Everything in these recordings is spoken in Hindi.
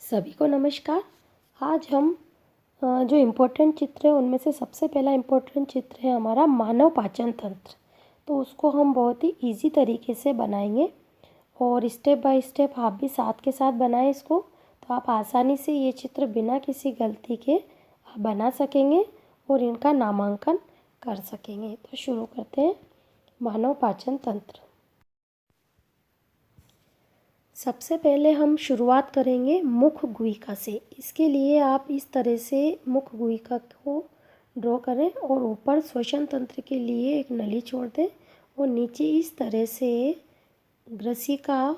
सभी को नमस्कार। आज हम जो इम्पोर्टेंट चित्र है उनमें से सबसे पहला इम्पोर्टेंट चित्र है हमारा मानव पाचन तंत्र। तो उसको हम बहुत ही इजी तरीके से बनाएंगे और स्टेप बाय स्टेप आप भी साथ के साथ बनाएं इसको, तो आप आसानी से ये चित्र बिना किसी गलती के आप बना सकेंगे और इनका नामांकन कर सकेंगे। तो शुरू करते हैं। मानव पाचन तंत्र। सबसे पहले हम शुरुआत करेंगे मुख गुहिका से। इसके लिए आप इस तरह से मुख गुहिका को ड्रॉ करें और ऊपर श्वसन तंत्र के लिए एक नली छोड़ दें और नीचे इस तरह से ग्रसिका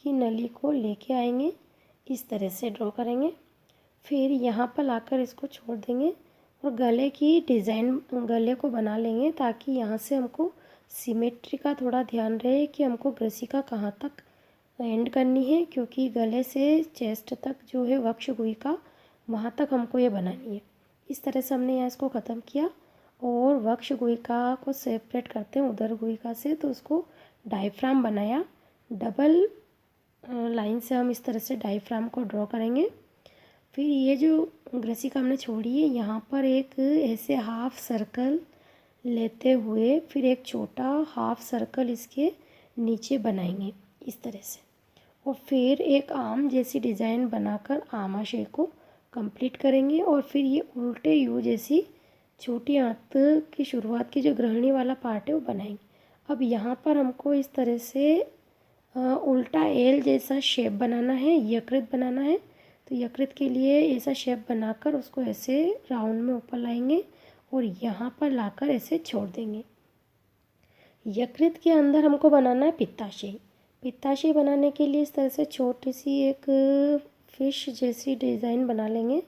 की नली को लेके आएंगे। इस तरह से ड्रॉ करेंगे, फिर यहाँ पर लाकर इसको छोड़ देंगे और गले की डिज़ाइन गले को बना लेंगे ताकि यहाँ से हमको सिमेट्री का थोड़ा ध्यान रहे कि हमको ग्रसिका कहाँ तक एंड करनी है, क्योंकि गले से चेस्ट तक जो है वक्ष गुहिका वहाँ तक हमको ये बनानी है। इस तरह से हमने यहाँ इसको ख़त्म किया और वक्ष गुहिका को सेपरेट करते हैं उदर गुहिका से, तो उसको डायफ्राम बनाया। डबल लाइन से हम इस तरह से डायफ्राम को ड्रॉ करेंगे। फिर ये जो ग्रसिका हमने छोड़ी है यहाँ पर एक ऐसे हाफ सर्कल लेते हुए फिर एक छोटा हाफ सर्कल इसके नीचे बनाएंगे इस तरह से, और फिर एक आम जैसी डिज़ाइन बनाकर आमाशय को कंप्लीट करेंगे और फिर ये उल्टे यू जैसी छोटी आंत की शुरुआत की जो ग्रहणी वाला पार्ट है वो बनाएंगे। अब यहाँ पर हमको इस तरह से उल्टा एल जैसा शेप बनाना है, यकृत बनाना है। तो यकृत के लिए ऐसा शेप बनाकर उसको ऐसे राउंड में ऊपर लाएंगे और यहाँ पर लाकर ऐसे छोड़ देंगे। यकृत के अंदर हमको बनाना है पित्ताशय। पित्ताशय बनाने के लिए इस तरह से छोटी सी एक फिश जैसी डिज़ाइन बना लेंगे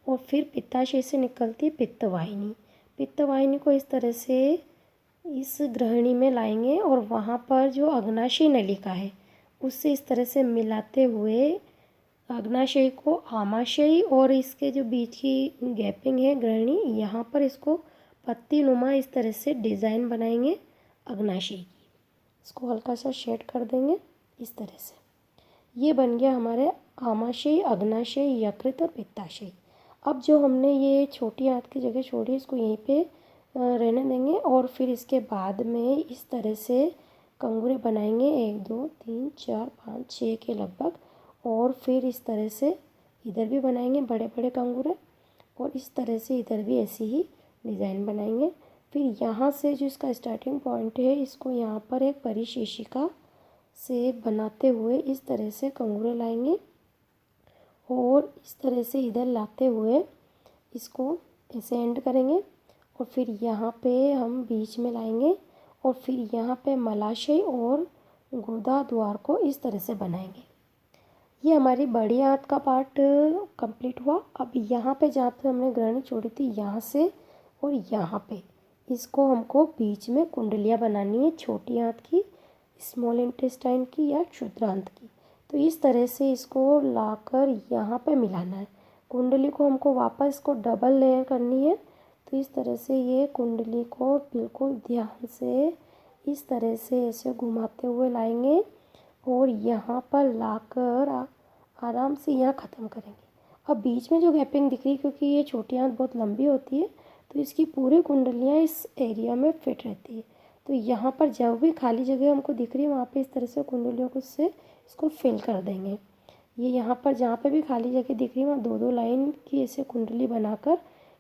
और फिर पित्ताशय से निकलती पित्तवाहिनी। पित्तवाहिनी को इस तरह से इस ग्रहणी में लाएंगे और वहाँ पर जो अग्नाशय नलिका है उससे इस तरह से मिलाते हुए अग्नाशय को आमाशय और इसके जो बीच की गैपिंग है ग्रहणी, यहाँ पर इसको पत्ती नुमा इस तरह से डिज़ाइन बनाएंगे अग्नाशय की। इसको हल्का सा शेड कर देंगे इस तरह से। ये बन गया हमारे आमाशय, अग्नाशय, यकृत और पित्ताशय। अब जो हमने ये छोटी आंत की जगह छोड़ी इसको यहीं पे रहने देंगे और फिर इसके बाद में इस तरह से कंगूरे बनाएंगे 1 2 3 4 5 6 के लगभग, और फिर इस तरह से इधर भी बनाएंगे बड़े बड़े कंगूरे और इस तरह से इधर भी ऐसी ही डिज़ाइन बनाएंगे। फिर यहाँ से जो इसका स्टार्टिंग पॉइंट है इसको यहाँ पर एक परिशेषिका से बनाते हुए इस तरह से कंगूरे लाएंगे और इस तरह से इधर लाते हुए इसको ऐसे एंड करेंगे और फिर यहाँ पे हम बीच में लाएंगे और फिर यहाँ पे मलाशय और गुदा द्वार को इस तरह से बनाएंगे। ये हमारी बड़ी आंत का पार्ट कंप्लीट हुआ। अब यहाँ पे जहाँ पे हमने ग्रहणी छोड़ी थी यहाँ से और यहाँ पे इसको हमको बीच में कुंडलियाँ बनानी है, छोटी आंत की, स्मॉल इंटेस्टाइन की या क्षुद्रांत की। तो इस तरह से इसको लाकर यहाँ पे मिलाना है। कुंडली को हमको वापस को डबल लेयर करनी है। तो इस तरह से ये कुंडली को बिल्कुल ध्यान से इस तरह से ऐसे घुमाते हुए लाएंगे और यहाँ पर लाकर आराम से यहाँ ख़त्म करेंगे। अब बीच में जो गैपिंग दिख रही है, क्योंकि ये छोटी आंत बहुत लंबी होती है तो इसकी पूरी कुंडलियाँ इस एरिया में फिट रहती है। तो यहाँ पर जब भी खाली जगह हमको दिख रही है वहाँ पे इस तरह से कुंडलियों को से इसको फिल कर देंगे। ये यहाँ पर जहाँ पे भी खाली जगह दिख रही है वहाँ 2 2 लाइन की ऐसे कुंडली बनाकर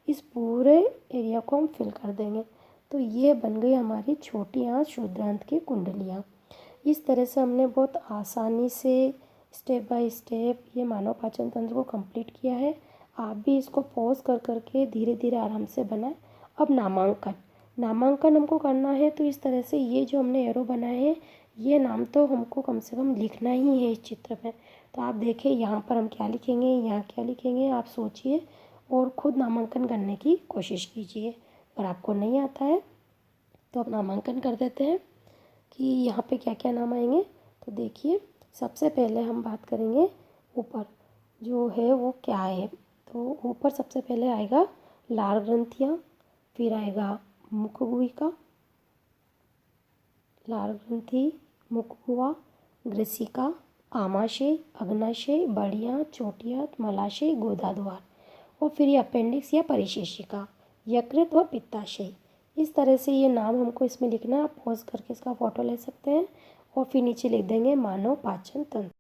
इस पूरे एरिया को हम फिल कर देंगे। तो ये बन गई हमारी छोटी आंत क्षुद्रांत की कुंडलियाँ। इस तरह से हमने बहुत आसानी से स्टेप बाय स्टेप ये मानव पाचन तंत्र को कंप्लीट किया है। आप भी इसको पॉज कर करके धीरे धीरे आराम से बनाएं। अब नामांकन हमको करना है, तो इस तरह से ये जो हमने एरो बनाए हैं ये नाम तो हमको कम से कम लिखना ही है इस चित्र में। तो आप देखिए यहाँ पर हम क्या लिखेंगे, यहाँ क्या लिखेंगे, आप सोचिए और ख़ुद नामांकन करने की कोशिश कीजिए। अगर आपको नहीं आता है तो आप नामांकन कर देते हैं कि यहाँ पे क्या क्या नाम आएंगे। तो देखिए सबसे पहले हम बात करेंगे ऊपर जो है वो क्या है। तो ऊपर सबसे पहले आएगा लार ग्रंथियाँ, फिर आएगा मुख गुहिका, लार ग्रंथि, मुख गुहा, ग्रसिका, आमाशय, अग्नाशय, बढ़िया, चोटियाँ, मलाशय, गोदाद्वार। और फिर ये अपेंडिक्स या परिशेषिका, यकृत व पित्ताशय। इस तरह से ये नाम हमको इसमें लिखना है। आप पॉज करके इसका फ़ोटो ले सकते हैं और फिर नीचे लिख देंगे मानव पाचन तंत्र।